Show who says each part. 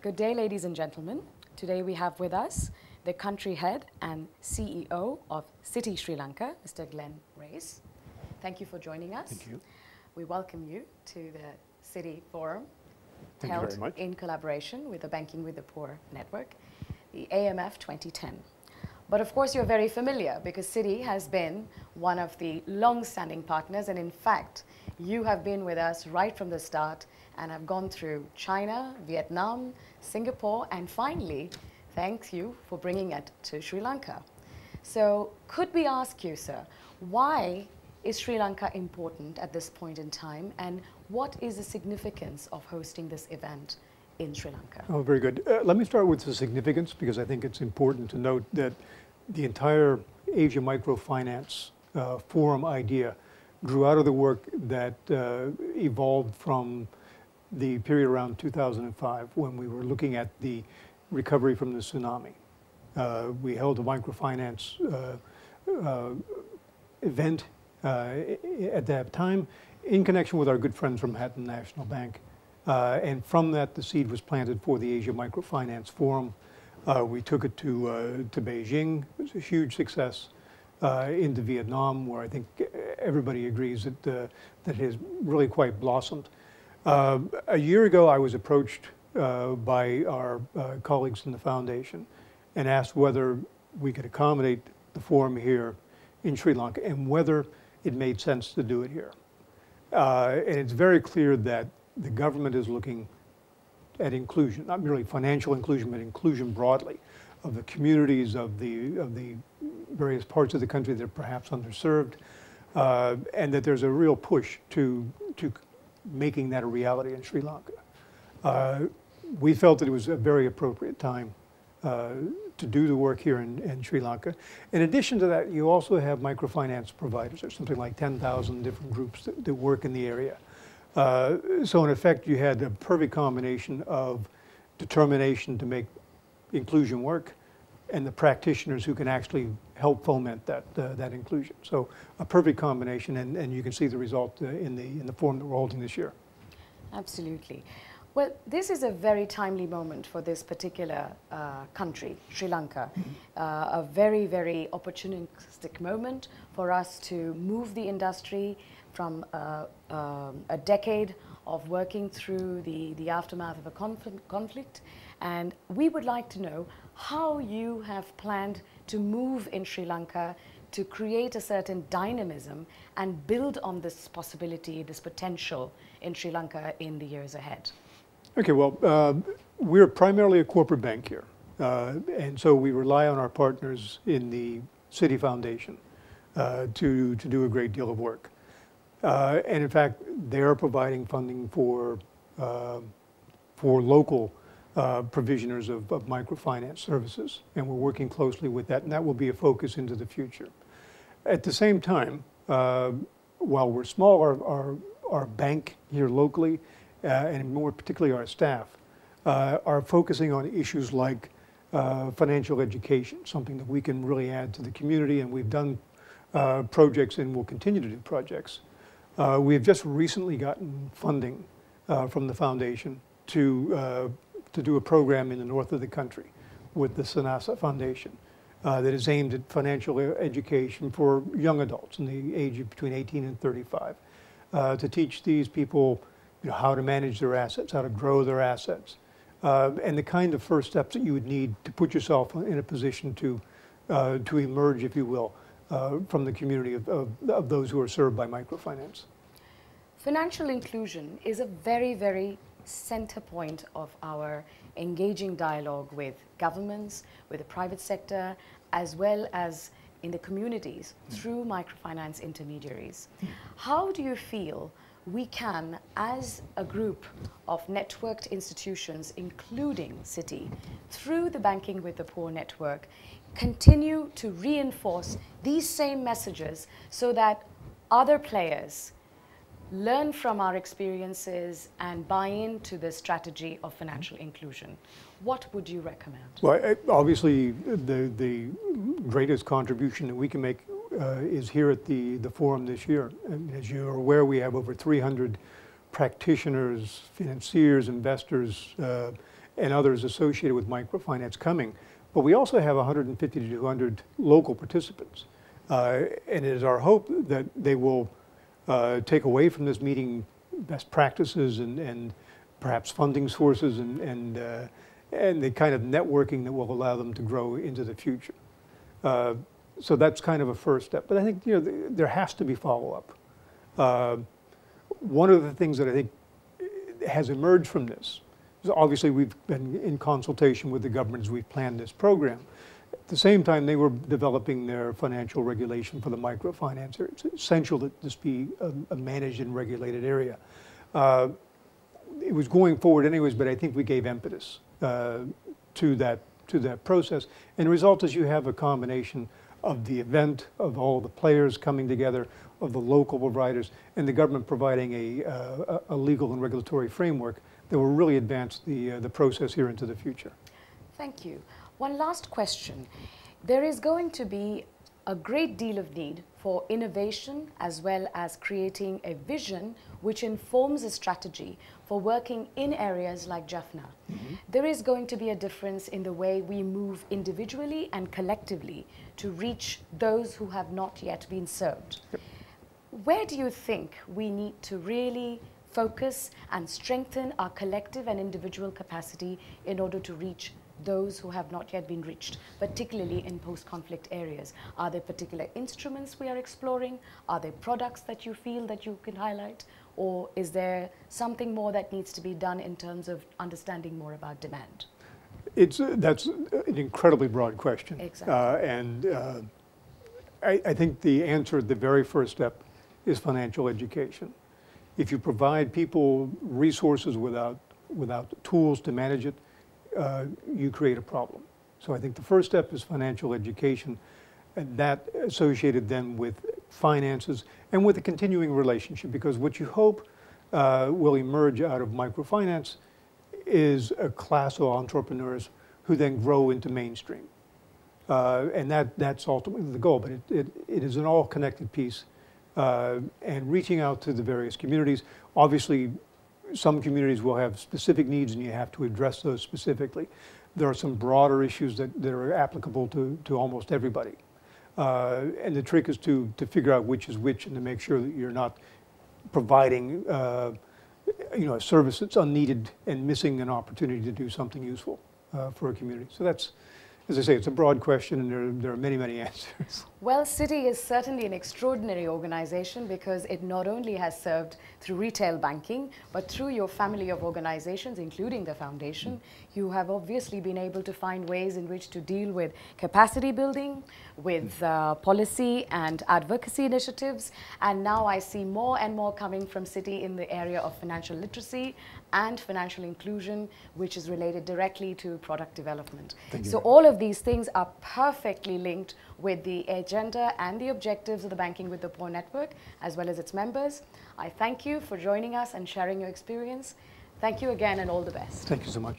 Speaker 1: Good day, ladies and gentlemen. Today we have with us the country head and CEO of Citi Sri Lanka, Mr. Glenn Race. Thank you for joining us.
Speaker 2: Thank you.
Speaker 1: We welcome you to the Citi Forum,
Speaker 2: Thank you very much.
Speaker 1: in collaboration with the Banking with the Poor Network, the AMF 2010. But of course you're very familiar because Citi has been one of the long-standing partners, and in fact you have been with us right from the start and have gone through China, Vietnam, Singapore, and finally, thank you for bringing it to Sri Lanka. So could we ask you, sir, why is Sri Lanka important at this point in time, and what is the significance of hosting this event in Sri Lanka?
Speaker 2: Oh, very good. Let me start with the significance, because I think it's important to note that the entire Asia Microfinance Forum idea grew out of the work that evolved from the period around 2005 when we were looking at the recovery from the tsunami. We held a microfinance event at that time in connection with our good friends from Hatton National Bank. And from that, the seed was planted for the Asia Microfinance Forum. We took it to Beijing. It was a huge success. Into Vietnam, where I think everybody agrees that that has really quite blossomed. A year ago, I was approached by our colleagues in the foundation and asked whether we could accommodate the forum here in Sri Lanka and whether it made sense to do it here. And it's very clear that the government is looking at inclusion, not merely financial inclusion, but inclusion broadly of the communities of the various parts of the country that are perhaps underserved, and that there's a real push to making that a reality in Sri Lanka. We felt that it was a very appropriate time to do the work here in Sri Lanka. In addition to that, you also have microfinance providers. There's something like 10,000 different groups that work in the area. So in effect, you had a perfect combination of determination to make inclusion work and the practitioners who can actually help foment that inclusion. So a perfect combination, and you can see the result in the forum that we're holding this year.
Speaker 1: Absolutely. Well, this is a very timely moment for this particular country, Sri Lanka. A very, very opportunistic moment for us to move the industry from a decade of working through the aftermath of a conflict. And we would like to know how you have planned to move in Sri Lanka to create a certain dynamism and build on this possibility, this potential in Sri Lanka in the years ahead.
Speaker 2: Okay, well, we're primarily a corporate bank here. And so we rely on our partners in the Citi Foundation to do a great deal of work. And in fact, they are providing funding for local provisioners of microfinance services, and we're working closely with that, and that will be a focus into the future. At the same time, while we're small, our bank here locally, and more particularly our staff, are focusing on issues like financial education, something that we can really add to the community, and we've done projects and will continue to do projects. We have just recently gotten funding from the foundation to do a program in the north of the country with the Sanasa Foundation that is aimed at financial education for young adults in the age of between 18 and 35, to teach these people how to manage their assets, how to grow their assets, and the kind of first steps that you would need to put yourself in a position to emerge, if you will, from the community of those who are served by microfinance.
Speaker 1: Financial inclusion is a very, very center point of our engaging dialogue with governments, with the private sector, as well as in the communities through microfinance intermediaries. How do you feel we can, as a group of networked institutions, including Citi, through the Banking with the Poor network, continue to reinforce these same messages so that other players learn from our experiences and buy into the strategy of financial inclusion? What would you recommend?
Speaker 2: Well, obviously, the greatest contribution that we can make is here at the forum this year. And as you're aware, we have over 300 practitioners, financiers, investors, and others associated with microfinance coming. But we also have 150 to 200 local participants. And it is our hope that they will take away from this meeting best practices and perhaps funding sources and the kind of networking that will allow them to grow into the future. So that's kind of a first step. But I think there has to be follow-up. One of the things that I think has emerged from this is obviously we've been in consultation with the government as we've planned this program. At the same time, they were developing their financial regulation for the microfinance. It's essential that this be a managed and regulated area. It was going forward anyways, but I think we gave impetus to that process. And the result is you have a combination of the event, of all the players coming together, of the local providers, and the government providing a legal and regulatory framework that will really advance the process here into the future.
Speaker 1: Thank you. One last question. There is going to be a great deal of need for innovation as well as creating a vision which informs a strategy for working in areas like Jaffna. Mm-hmm. There is going to be a difference in the way we move individually and collectively to reach those who have not yet been served. Yep. Where do you think we need to really focus and strengthen our collective and individual capacity in order to reach those who have not yet been reached, particularly in post-conflict areas? Are there particular instruments we are exploring? Are there products that you feel that you can highlight? Or is there something more that needs to be done in terms of understanding more about demand?
Speaker 2: That's an incredibly broad question.
Speaker 1: Exactly.
Speaker 2: I think the answer at the very first step is financial education. If you provide people resources without tools to manage it, you create a problem. So I think the first step is financial education, and that associated then with finances and with a continuing relationship, because what you hope will emerge out of microfinance is a class of entrepreneurs who then grow into mainstream. And that's ultimately the goal, but it is an all-connected piece. And reaching out to the various communities. Obviously, some communities will have specific needs and you have to address those specifically. There are some broader issues that are applicable to almost everybody. And the trick is to figure out which is which and to make sure that you're not providing a service that's unneeded and missing an opportunity to do something useful for a community. So that's, as I say, it's a broad question and there are many, many answers.
Speaker 1: Well, Citi is certainly an extraordinary organization because it not only has served through retail banking, but through your family of organizations, including the foundation, you have obviously been able to find ways in which to deal with capacity building, with policy and advocacy initiatives. And now I see more and more coming from Citi in the area of financial literacy and financial inclusion, which is related directly to product development. So all of these things are perfectly linked with the agenda and the objectives of the Banking with the Poor Network, as well as its members. I thank you for joining us and sharing your experience. Thank you again and all the best.
Speaker 2: Thank you so much.